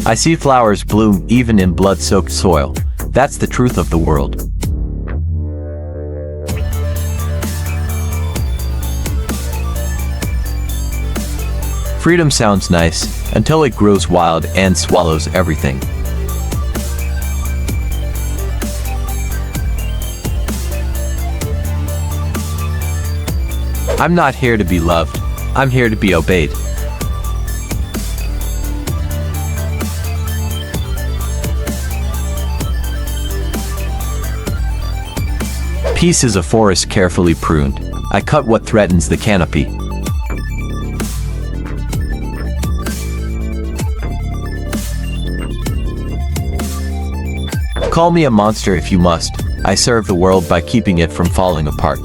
I see flowers bloom even in blood-soaked soil. That's the truth of the world. Freedom sounds nice, until it grows wild and swallows everything. I'm not here to be loved. I'm here to be obeyed. Peace is a forest carefully pruned. I cut what threatens the canopy. Call me a monster if you must. I serve the world by keeping it from falling apart.